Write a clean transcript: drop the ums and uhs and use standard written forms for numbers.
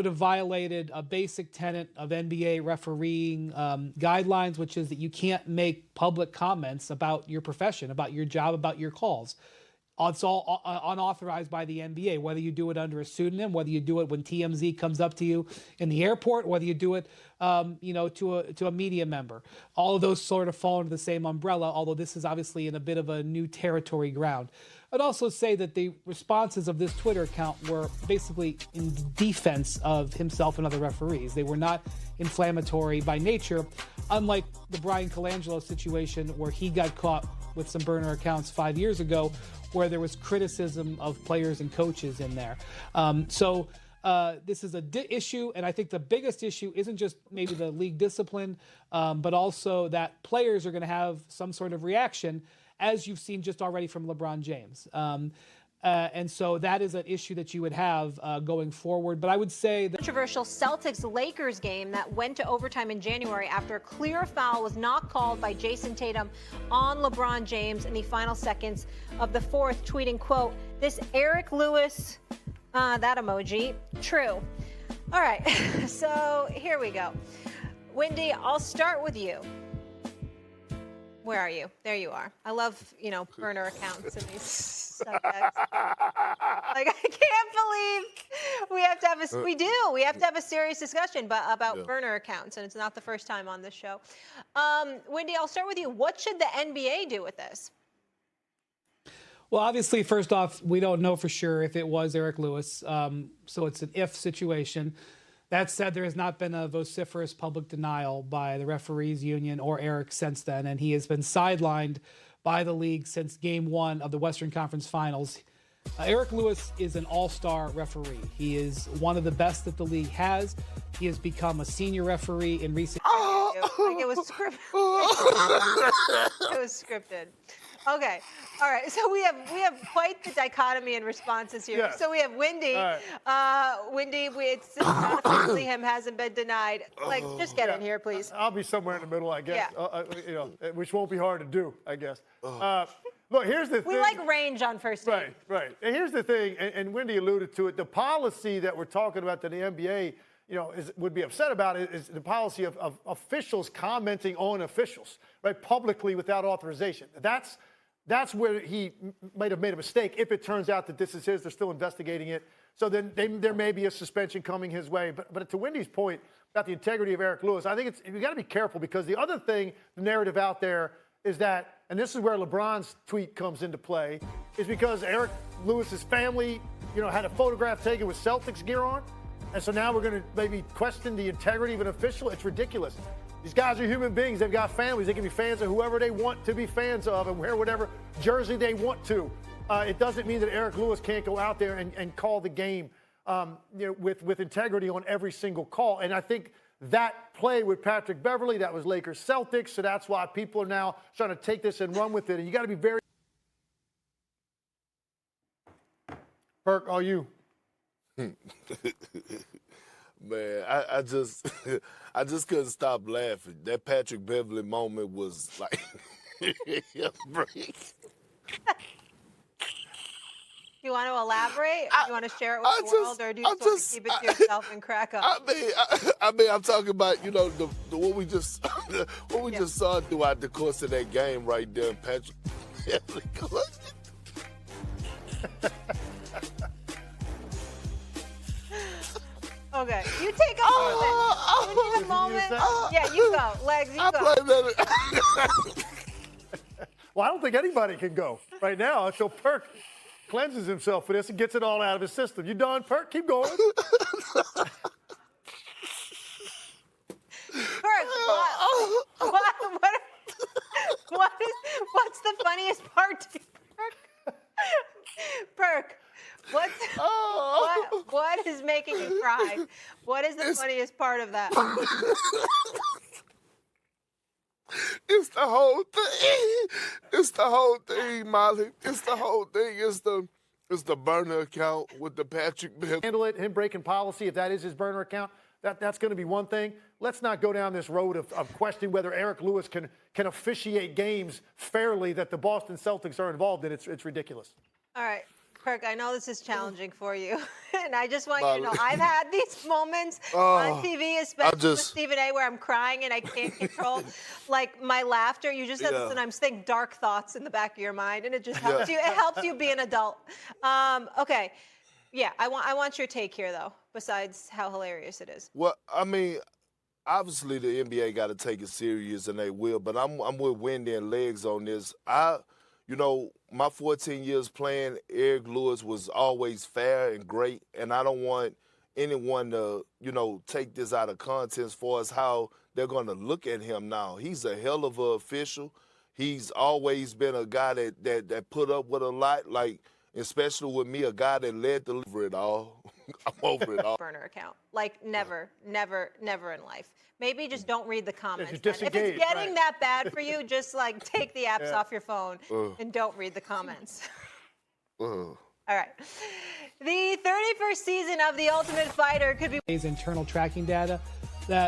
would have violated a basic tenet of NBA refereeing guidelines, which is that you can't make public comments about your profession, about your job, about your calls. It's all unauthorized by the NBA, whether you do it under a pseudonym, whether you do it when TMZ comes up to you in the airport, whether you do it, to a media member. All of those sort of fall under the same umbrella, although this is obviously in a bit of a new territory ground. I'd also say that the responses of this Twitter account were basically in defense of himself and other referees. They were not inflammatory by nature, unlike the Brian Colangelo situation where he got caught with some burner accounts 5 years ago, where there was criticism of players and coaches in there. This is an issue, and I think the biggest issue isn't just maybe the league discipline, but also that players are going to have some sort of reaction, as you've seen just already from LeBron James. And so that is an issue that you would have going forward. But I would say that controversial Celtics-Lakers game that went to overtime in January after a clear foul was not called by Jason Tatum on LeBron James in the final seconds of the fourth, tweeting, quote, "This Eric Lewis," that emoji, true. All right, so here we go. Wendy, I'll start with you. Where are you? There you are. I love, burner accounts and these subjects. Like, I can't believe we have to have we have to have a serious discussion about burner accounts, and it's not the first time on this show. Wendy, I'll start with you. What should the NBA do with this? Well, obviously, first off, we don't know for sure if it was Eric Lewis, so it's an if situation. That said, there has not been a vociferous public denial by the referees union or Eric since then, and he has been sidelined by the league since Game 1 of the Western Conference Finals. Eric Lewis is an all-star referee. He is one of the best that the league has. He has become a senior referee in recent years. Like it was scripted. It was scripted. Okay. All right. So we have quite the dichotomy in responses here. Yes. So we have Wendy. Right. Wendy, it's not officially him hasn't been denied. Like, just get in here, please. I'll be somewhere in the middle, I guess. Yeah. Which won't be hard to do, I guess. Look, here's the thing. We like range on first date. Right. And here's the thing, and Wendy alluded to it. The policy that we're talking about that the NBA, would be upset about is the policy of officials commenting on officials, right, publicly without authorization. That's where he might have made a mistake if it turns out that this is his. They're still investigating it. So then there may be a suspension coming his way. But to Wendy's point about the integrity of Eric Lewis, I think you got to be careful because the other thing, the narrative out there is that, and this is where LeBron's tweet comes into play, is because Eric Lewis's family, had a photograph taken with Celtics gear on. And so now we're going to maybe question the integrity of an official. It's ridiculous. These guys are human beings. They've got families. They can be fans of whoever they want to be fans of and wear whatever jersey they want to. It doesn't mean that Eric Lewis can't go out there and call the game with integrity on every single call. And I think that play with Patrick Beverley, that was Lakers Celtics. So that's why people are now trying to take this and run with it. And you got to be very. Perk, are you? Man, I just I just couldn't stop laughing. That Patrick Beverley moment was like a break. You want to elaborate? You want to share it with the world, or do you just want to keep it to yourself and crack up? I mean, I'm talking about what we just just saw throughout the course of that game right there, Patrick Beverley. Okay, you take a moment. You need a moment. Yeah, you go. Legs, you go. Well, I don't think anybody can go right now until Perk cleanses himself for this and gets it all out of his system. You done, Perk? Keep going. Perk, what's the funniest part to Perk? Perk. What is making you cry? What is the funniest part of that? It's the whole thing. It's the whole thing, Molly. It's the whole thing. It's the burner account with the Patrick Beverley. Handle it, him breaking policy, if that is his burner account, that's going to be one thing. Let's not go down this road of questioning whether Eric Lewis can officiate games fairly that the Boston Celtics are involved in. It's ridiculous. All right. Kirk, I know this is challenging for you, and I just want you to know Molly. I've had these moments on TV, especially with Stephen A, where I'm crying and I can't control like my laughter. You just have to sometimes think dark thoughts in the back of your mind, and it just helps you. It helps you be an adult. Okay, yeah, I want your take here though. Besides how hilarious it is. Well, I mean, obviously the NBA got to take it serious, and they will. But I'm with Wendy and Legs on this. You know, my 14 years playing, Eric Lewis was always fair and great, and I don't want anyone to, you know, take this out of context as far as how they're going to look at him now. He's a hell of an official. He's always been a guy that put up with a lot, like, especially with me, a guy that led the over it all. I'm over it all. Burner account. Like never in life. Maybe just don't read the comments. If then. you're If it's disengaged, getting that bad for you, just like take the apps off your phone and don't read the comments. All right. The 31st season of The Ultimate Fighter could be Internal tracking data